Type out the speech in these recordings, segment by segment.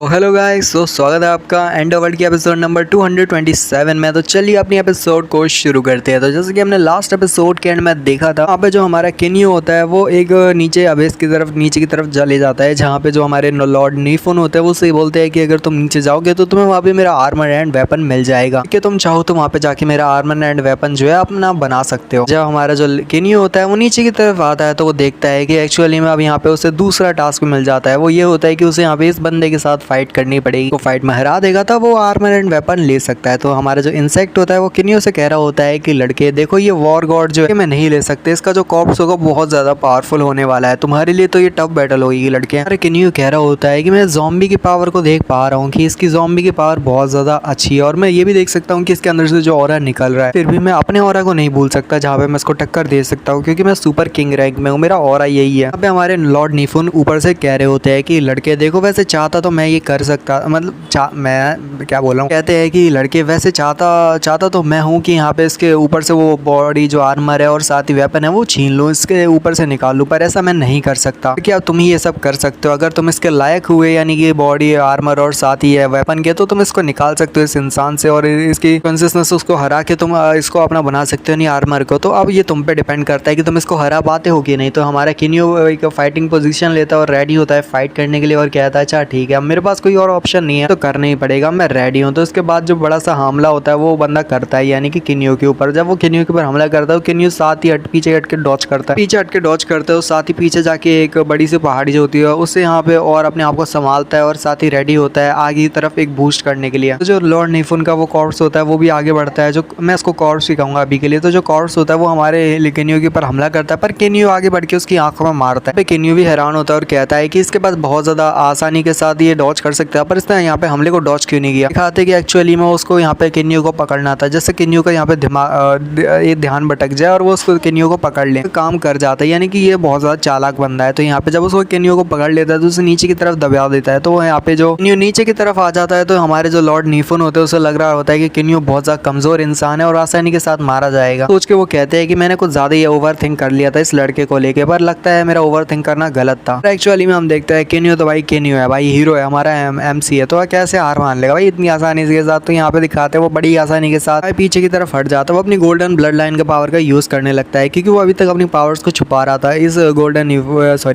Hello guys, तो स्वागत है आपका एंड वर्ल्ड की एपिसोड नंबर 227 में। तो चलिए अपनी एपिसोड को शुरू करते हैं। तो जैसे कि हमने लास्ट एपिसोड के एंड में देखा था, वहाँ पे जो हमारा किन्यू होता है वो एक नीचे अबेस की तरफ नीचे की तरफ चले जाता है, जहाँ पे जो हमारे लॉर्ड नीफोन होते हैं वो सही बोलते हैं कि अगर तुम नीचे जाओगे तो तुम्हें वहाँ पे मेरा आर्मर एंड वेपन मिल जाएगा कि तुम चाहो तो वहाँ पे जाके मेरा आर्मर एंड वेपन जो है अपना बना सकते हो। जब हमारा जो किन्यू होता है वो नीचे की तरफ आता है तो वो देखता है कि एक्चुअली में अब यहाँ पे उसे दूसरा टास्क मिल जाता है। वो ये होता है कि उसे यहाँ पे इस बंदे के साथ फाइट करनी पड़ेगी। वो फाइट में हरा देगा तब वो आर्मर एंड वेपन ले सकता है। तो हमारा जो इंसेक्ट होता है वो किन्यू से कह रहा होता है कि लड़के देखो, ये वॉर गॉड जो है मैं नहीं ले सकते, इसका जो कॉर्प्स होगा बहुत ज्यादा पावरफुल होने वाला है, तुम्हारे लिए तो ये टफ बैटल होगी लड़के। अरे किन्यू कह रहा होता है कि मैं ज़ॉम्बी की पावर को देख पा रहा हूँ कि इसकी ज़ॉम्बी की पावर बहुत ज्यादा अच्छी है, और मैं ये भी देख सकता हूँ कि इसके अंदर से जो ऑरा निकल रहा है, फिर भी मैं अपने ऑरा को नहीं भूल सकता जहाँ पे मैं इसको टक्कर दे सकता हूँ, क्योंकि मैं सुपर किंग रैंक में हूँ, मेरा ऑरा यही है। यहाँ पे हमारे लॉर्ड नीफोन ऊपर से कह रहे होते हैं कि लड़के देखो, वैसे चाहता तो मैं ये कर सकता, मतलब मैं क्या बोल रहा हूँ, कहते हैं कि लड़के वैसे चाहता तो मैं हूँ कि यहाँ पे इसके ऊपर से वो बॉडी जो आर्मर है और साथ ही वेपन है वो छीन लूँ, इसके ऊपर से निकाल लूँ, पर ऐसा मैं नहीं कर सकता। क्या तुम ही ये सब कर सकते हो? अगर तुम इसके लायक हुए, यानी कि बॉडी आर्मर और साथ ही है वेपन के, तो तुम इसको निकाल सकते हो इस इंसान से और इसकी कॉन्सियसनेस उसको हरा के तुम इसको अपना बना सकते हो, नहीं आर्मर को। तो अब ये तुम पे डिपेंड करता है कि तुम इसको हरा पाते हो कि नहीं। तो हमारा किन्यू एक फाइटिंग पोजीशन लेता है और रेडी होता है फाइट करने के लिए और कहता है अच्छा ठीक है, अब मेरे पास कोई और ऑप्शन नहीं है तो करना ही पड़ेगा, मैं रेडी हूँ। तो उसके बाद जो बड़ा सा हमला होता है वो बंदा करता है, यानी कि किन्यू के ऊपर। जब वो किन्यू के ऊपर हमला करता है, किन्यू साथ ही पीछे हट के डॉच करता है, पीछे हट के डॉच करता है, साथ ही पीछे जाके एक बड़ी सी पहाड़ी जो होती है उससे यहाँ पे और अपने आप को संभालता है और साथ ही रेडी होता है आगे की तरफ एक बूस्ट करने के लिए। तो जो लॉर्ड नीफोन का वो कॉर्प्स होता है वो भी आगे बढ़ता है, जो मैं इसको कॉर्प्स ही कहूंगा अभी के लिए। तो जो कॉर्प्स होता है वो हमारे किन्यू के ऊपर हमला करता है, पर किन्यू आगे बढ़ के उसकी आंखों में मारता है। किन्यू भी हैरान होता है और कहता है कि इसके पास बहुत ज्यादा आसानी के साथ ये डॉच कर सकता है, पर इसने यहाँ पे हमले को डॉच क्यों नहीं किया। दिखाते कि एक्चुअली में उसको यहाँ पे किन्यू को पकड़ना था, जैसे किन्यू का यहाँ पे ये ध्यान भटक जाए और वो उसको किन्यू को पकड़ ले, तो काम कर जाता है, यानी कि ये बहुत ज्यादा चालाक बंदा है। तो यहाँ पे जब उसको किन्यू को पकड़ लेता है तो उसे नीचे की तरफ दबा देता है। तो वो यहाँ पे जो किन्यू नीचे की तरफ आ जाता है, तो हमारे जो लॉर्ड नीफोन होते हैं उसे लग रहा होता है कि किन्यू बहुत ज्यादा कमजोर इंसान है और आसानी के साथ मारा जाएगा। सोच के वो कहते हैं कि मैंने कुछ ज्यादा ही ओवर थिंक कर लिया था इस लड़के को लेके, पर लगता है मेरा ओवर थिंक करना गलत था। एक्चुअली में हम देखते हैं किन्यू तो भाई किन्यू है, भाई हीरो है, हमारा MC है, तो कैसे हार मान लेगा भाई इतनी आसानी के साथ। तो यहाँ पे दिखाते हैं वो बड़ी आसानी के साथ पीछे की तरफ हट जाता है, वो अपनी गोल्डन ब्लड लाइन के पावर का यूज करने लगता है, क्योंकि वो अभी तक अपनी पावर्स को छुपा रहा था इस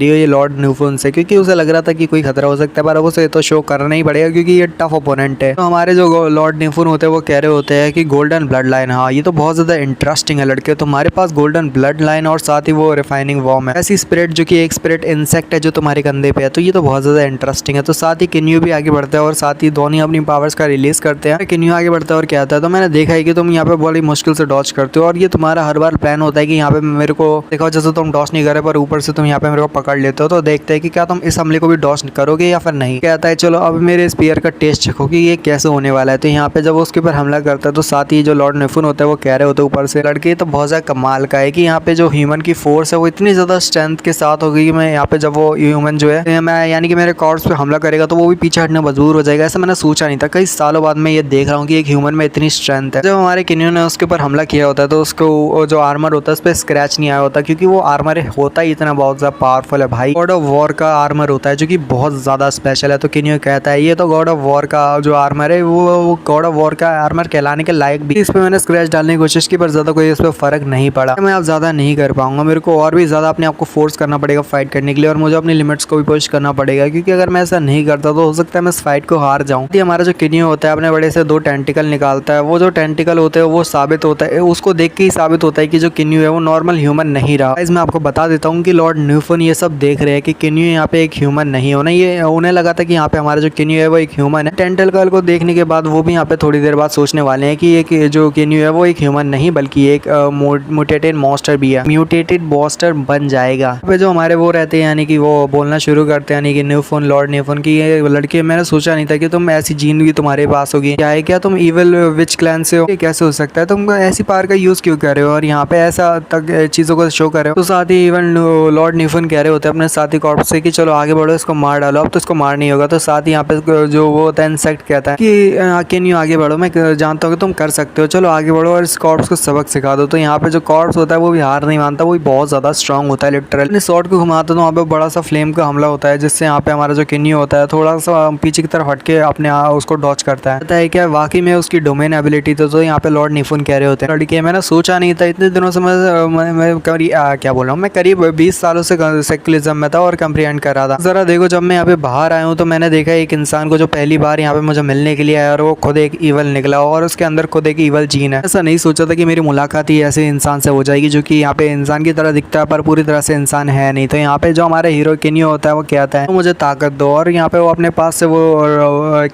ये लॉर्ड न्यूफोन से, क्योंकि उसे लग रहा था कि कोई खतरा हो सकता है, पर उसे तो शो करना ही पड़ेगा क्योंकि ये टफ ओपोनेंट है। तो हमारे जो लॉर्ड न्यूफोन होते हैं वो कह रहे होते हैं कि गोल्डन ब्लड लाइन, हाँ ये तो बहुत ज्यादा इंटरेस्टिंग है लड़के, तुम्हारे पास गोल्डन ब्लड लाइन और साथ ही वो रिफाइनिंग वॉर्म है, ऐसी स्पिरिट जो कि एक स्पिरिट इंसेक्ट है जो तुम्हारे कंधे पे है, तो ये तो बहुत ज्यादा इंटरेस्टिंग है। तो साथ ही किन्यू भी आगे बढ़ता है और साथ ही दोनों अपनी पावर्स का रिलीज करते हैं। किन्यू आगे बढ़ता है और कहता है तो मैंने देखा है कि तुम यहाँ पे बड़ी मुश्किल से डॉच करते हो, और ये तुम्हारा हर बार प्लान होता है कि यहाँ पे मेरे को देखो जैसे तुम डॉच नहीं करे पर ऊपर से तुम यहाँ पे मेरे को पकड़ लेते हो, तो देखते हैं कि क्या तुम इस हमले को भी डॉच करोगे या फिर नहीं। कहता है चलो अब मेरे स्पीयर का टेस्ट चखो कि ये कैसे होने वाला है। तो यहाँ पे जब उसके ऊपर हमला करता है तो साथ ही जो लॉर्ड नीफोन होता है वो कह रहे होते हैं ऊपर से लड़के तो बहुत ज्यादा कमाल का है कि यहाँ पे जो ह्यूमन की फोर्स है वो इतनी ज्यादा स्ट्रेंथ के साथ होगी कि मैं यहाँ पे जब वो ह्यूमन जो है मैं यानी कि मेरे कॉर्प्स पे हमला करेगा तो वो भी पीछे हटने मजबूर हो जाएगा। ऐसा मैंने सोचा नहीं था, कई सालों बाद मैं ये देख रहा हूँ कि एक ह्यूमन में इतनी स्ट्रेंथ है। जब हमारे किन्यू ने उसके ऊपर हमला किया होता है तो उसको जो आर्मर होता है उस पर स्क्रैच नहीं आया होता, क्योंकि वो आर्मर होता ही इतना बहुत ज्यादा पावरफुल है भाई। गॉड ऑफ वॉर का आर्मर होता है जो कि बहुत ज्यादा स्पेशल है। तो किन्यू कहता है ये तो गॉड ऑफ वॉर का जो आर्मर है वो गॉड ऑफ वॉर का आर्मर कहलाने के लायक भी। इस पे मैंने स्क्रैच डालने की कोशिश की पर ज्यादा कोई इस पर फर्क नहीं पड़ा। मैं अब ज्यादा नहीं कर पाऊंगा, मेरे को और भी ज्यादा अपने आप को फोर्स करना पड़ेगा फाइट करने के लिए, और मुझे अपनी लिमिट्स को भी पुश करना पड़ेगा, क्योंकि अगर मैं ऐसा नहीं करता तो हो सकता है मैं इस फाइट को हार जाऊं। हमारा जो किन्यू होता है अपने बड़े से 2 टेंटिकल निकालता है, वो जो टेंटिकल होते हैं वो साबित होता है, उसको देख के ही साबित होता है कि जो किन्यू है वो नॉर्मल ह्यूमन नहीं रहा। मैं आपको बता देता हूँ कि लॉर्ड न्यूफोन ये सब देख रहे हैं कि किन्यू यहाँ पे एक ह्यूमन नहीं होना, ये उन्हें लगा था कि यहाँ पे हमारा जो किन्यू है वो एक ह्यूमन है। टेंटिकल को देखने के बाद वो भी यहाँ पे थोड़ी देर बाद सोचने वाले हैं कि ये जो किन्यू है वो एक ह्यूमन नहीं बल्कि एक म्यूटेटेड मॉन्स्टर भी है, म्यूटेटेड मॉन्स्टर बन जाएगा। जो हमारे वो रहते हैं यानी कि वो बोलना शुरू करते हैं यानी कि न्यूफोन लॉर्ड न्यूफोन की ये लड़के, मैंने सोचा नहीं था कि तुम ऐसी जीन भी तुम्हारे पास होगी, क्या है क्या तुम इविल विच क्लैन से हो, कैसे हो सकता है, तुम ऐसी पावर का यूज क्यों कर रहे हो और यहाँ पे ऐसा तक चीजों को शो कर रहे हो। तो साथ ही इवन लॉर्ड न्यूफोन कह रहे होते हैं अपने साथी कॉर्प्स से कि चलो आगे बढ़ो, इसको मार डालो, अब तो इसको मार नहीं होगा। तो साथ ही यहाँ पे जो वो होता है इंसेक्ट कहता है कि किन्यू आगे बढ़ो, मैं जानता हूँ कि तुम कर सकते हो, चलो आगे बढ़ो और इस कॉर्प्स को सबक सिखा दो। तो यहाँ पे जो कॉर्प्स होता है वो भी हार नहीं मानता, वो भी बहुत ज्यादा स्ट्रॉन्ग होता है लिटरली। शॉर्ट को घुमाता तो वहाँ पे बड़ा सा फ्लेम का हमला होता है, जिससे यहाँ पे हमारा जो किन्यू होता है थोड़ा थोड़ा सा पीछे की तरफ हट के अपने उसको डॉच करता है। पता है क्या वाकई में उसकी डोमेन एबिलिटी तो यहाँ पे लॉर्ड निफुन कह रहे होते हैं। लड़के मैंने सोचा नहीं था इतने दिनों से मैं क्या बोल रहा हूँ, मैं करीब 20 सालों से सेक्युलरिज्म में था और कंप्रीहेंड कर रहा था। जरा देखो जब मैं यहाँ पे बाहर आया हूँ तो मैंने देखा एक इंसान को जो पहली बार यहाँ पे मुझे मिलने के लिए आया और वो खुद एक ईवल निकला और उसके अंदर खुद एक ईवल जीन है। ऐसा नहीं सोचा था कि मेरी मुलाकात ही ऐसे इंसान से हो जाएगी जो कि यहाँ पे इंसान की तरह दिखता है पर पूरी तरह से इंसान है नहीं। तो यहाँ पे जो हमारे हीरो किन्यो होता है वो कहता है मुझे ताकत दो और यहाँ पे वो अपने पास से वो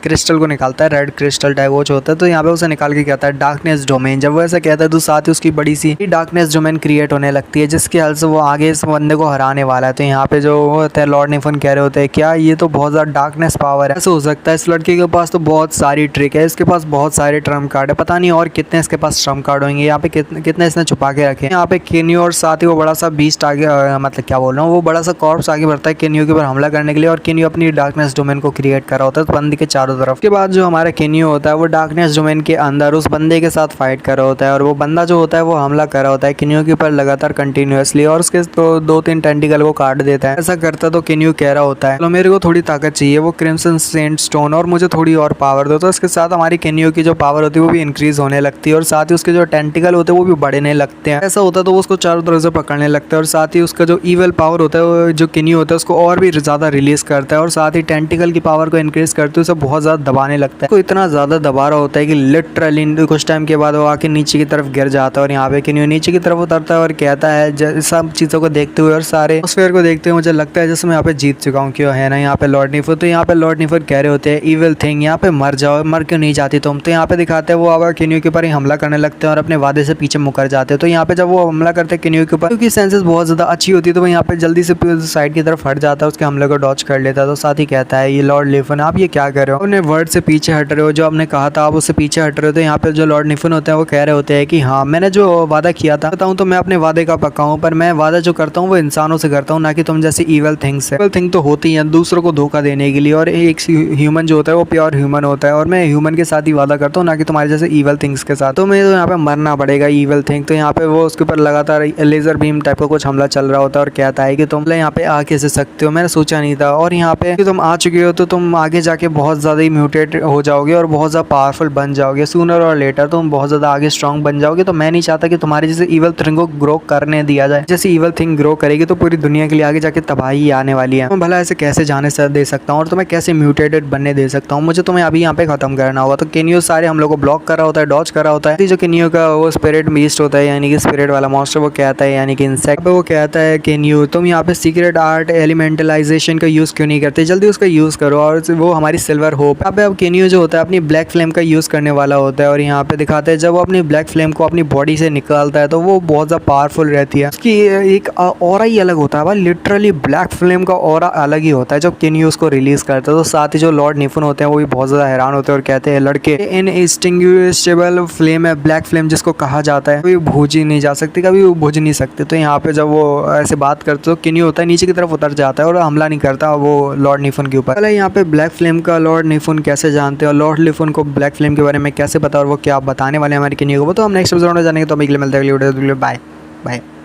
क्रिस्टल को निकालता है, रेड क्रिस्टल टाइप वो होता है। तो यहाँ पे उसे निकाल के कहता है डार्कनेस डोमेन। जब वो ऐसा कहता है तो साथ ही उसकी बड़ी सी डार्कनेस डोमेन क्रिएट होने लगती है जिसके हल से वो आगे इस बंदे को हराने वाला है। तो यहाँ पे जो होता है लॉर्ड निफुन कह रहे होते हैं क्या ये तो बहुत ज़्यादा डार्कनेस पावर है, ऐसा हो सकता है इस लड़के के पास तो बहुत सारी ट्रिक है, इसके पास बहुत सारे ट्रम्प कार्ड है, पता नहीं और कितने इसके पास ट्रम्प कार्ड होंगे, यहाँ पे कितने इसने छुपा के रखे। यहाँ पे किन्यू और साथ ही वो बड़ा सा बीस्ट आगे मतलब क्या बोल रहा हूँ वो बड़ा सा कॉर्प्स आगे बढ़ता है किन्यू के ऊपर हमला करने के लिए और किन्यू अपनी डार्कनेस डोमेन को क्रिएट कर रहा होता है बंदे के चारों तरफ। के बाद जो हमारा किन्यू होता है वो डार्कनेस डोमेन के अंदर उस बंदे के साथ फाइट कर रहा होता है और वो बंदा जो होता है वो हमला कर रहा होता है किन्यू के ऊपर लगातार कंटिन्यूअसली और उसके तो 2-3 टेंटिकल को काट देता है। ऐसा करता तो किन्यू कह रहा होता है चलो मेरे को थोड़ी ताकत चाहिए वो क्रिम्सन सेंट स्टोन और मुझे थोड़ी और पावर दो। तो इसके साथ हमारी किन्यू की जो पावर होती है वो भी इंक्रीज होने लगती है और साथ ही उसके जो टेंटिकल होते हैं वो भी बढ़ने लगते हैं। ऐसा होता है तो वो उसको चारों तरफ से पकड़ने लगता है और साथ ही उसका जो ईवल पावर होता है जो किन्यू होता है उसको और भी ज़्यादा रिलीज करता है और साथ ही टेंटिकल की पावर को इंक्रीज करते हुए उसे बहुत ज़्यादा दबाने लगता है। तो इतना ज़्यादा दबा रहा होता है कि लिटरली कुछ टाइम के बाद वो आके नीचे की तरफ गिर जाता है और यहाँ पे किन्यू नीचे की तरफ उतरता है और कहता है सब चीज़ों को देखते हुए और सारे स्फीयर को देखते हुए मुझे लगता है जैसे मैं यहाँ पे जीत चुका हूँ क्यों है ना यहाँ पे लॉर्ड निफुन। तो यहाँ पे लॉर्ड निफुन कह रहे होते हैं इविल थिंग यहाँ पे मर जाओ, मर क्यों नहीं जाती तुम। तो यहाँ पे दिखाते हैं वो अब किन्यू के ऊपर ही हमला करने लगते हैं और अपने वादे से पीछे मुकर जाते हैं। तो यहाँ पे जब वो हमला करते हैं किन्यू के ऊपर क्योंकि सेंसेस बहुत ज़्यादा अच्छी होती है तो वो यहाँ पे जल्दी से साइड की तरफ हट जाता है, उसके हमले को डॉच कर लेता है। तो साथ ही कहता है ये लॉर्ड निफुन आप ये क्या कर रहे हो, अपने वर्ड से पीछे हट रहे हो, जो आपने कहा था आप उससे पीछे हट रहे हो। तो यहाँ पे जो लॉर्ड निफुन होते हैं वो कह रहे होते हैं कि हाँ मैंने जो वादा किया था बताऊँ तो मैं अपने वादे का पक्का हूँ पर मैं वादा जो करता हूँ वो इंसानों से करता हूँ ना कि तुम जैसे ईवल थिंग्स है। ईवल थिंग तो होती है दूसरों को धोखा देने के लिए और एक ह्यूमन जो होता है वो प्योर ह्यूमन होता है और मैं ह्यूमन के साथ ही वादा करता हूँ ना कि तुम्हारे जैसे ईवल थिंग्स के साथ। तो मैं तो यहाँ पे मरना पड़ेगा ईवल थिंग। तो यहाँ पे वो उसके ऊपर लगातार लेजर बीम टाइप का कुछ हमला चल रहा होता है और कहता है कि तुम यहाँ पे आ कैसे सकते हो, मैंने सोचा नहीं था और यहाँ पे तुम आ चुके हो तो तुम आगे जाके बहुत ज़्यादा ही म्यूटेट हो जाओगे और बहुत ज़्यादा पावरफुल बन जाओगे, सूनर और लेटर तुम बहुत ज़्यादा आगे स्ट्रॉन्ग बन जाओगे। तो मैं नहीं चाहता कि तुम्हारे जैसे ईवल थिंग को ग्रो करने दिया जाए, जैसे ईवल थिंग ग्रो करेगी तो पूरी दुनिया के लिए आगे जाके तबाही आने वाली है। मैं भला ऐसे कैसे जाने से दे सकता हूँ और तुम्हें कैसे म्यूटेटेड बनने दे सकता हूँ, मुझे तुम्हें अभी यहाँ पे खत्म करना होगा। तो किन्यू सारे हम लोग को ब्लॉक कर रहा होता है, डॉच कर रहा होता है। जो किन्यू का वो स्पिरिट बीस्ट होता है यानी कि स्पिरिट वाला मॉन्स्टर वो कहता है यानी कि इंसेक्ट वो कहता है किन्यू तुम यहाँ पे सीक्रेट आर्ट एलिमेंटलाइजेशन का यूज़ क्यों नहीं करते, जल्दी उसका यूज़ करो और वो हमारी सिल्वर होप। यहाँ पे अब किन्यू जो होता है अपनी ब्लैक फ्लेम का यूज़ करने वाला होता है और यहाँ पे दिखाते हैं जब वो अपनी ब्लैक फ्लेम को अपनी बॉडी से निकालता है तो वो बहुत ज़्यादा पावरफुल रहती है, उसकी एक ऑरा ही अलग होता है भाई, लिटरली ब्लैक फ्लेम का ऑरा अलग ही होता है जब किन्यू उसको रिलीज करता है। तो साथ ही जो लॉर्ड निफुन होते हैं वो भी बहुत ज़्यादा हैरान होते हैं और कहते हैं लड़के इनएक्सटिंग्विशेबल फ्लेम है, ब्लैक फ्लेम जिसको कहा जाता है, कभी भूज ही नहीं जा सकती, कभी भूज नहीं सकते। तो यहाँ पे जब वो ऐसे बात करते तो किन्यू होता है नीचे की तरफ उतर जाता है और हमला नहीं करता वो लॉर्ड निफुन के ऊपर। पहले यहाँ पे ब्लैक फ्लेम का लॉर्ड निफुन कैसे जानते हैं और लॉर्ड निफुन को ब्लैक फ्लेम के बारे में कैसे पता और वो क्या बताने वाले हमारे किन्यू को, तो हम नेक्स्ट एपिसोड में जानेंगे। तो अभी के लिए मिलते हैं अगली वीडियो, बाय बाय।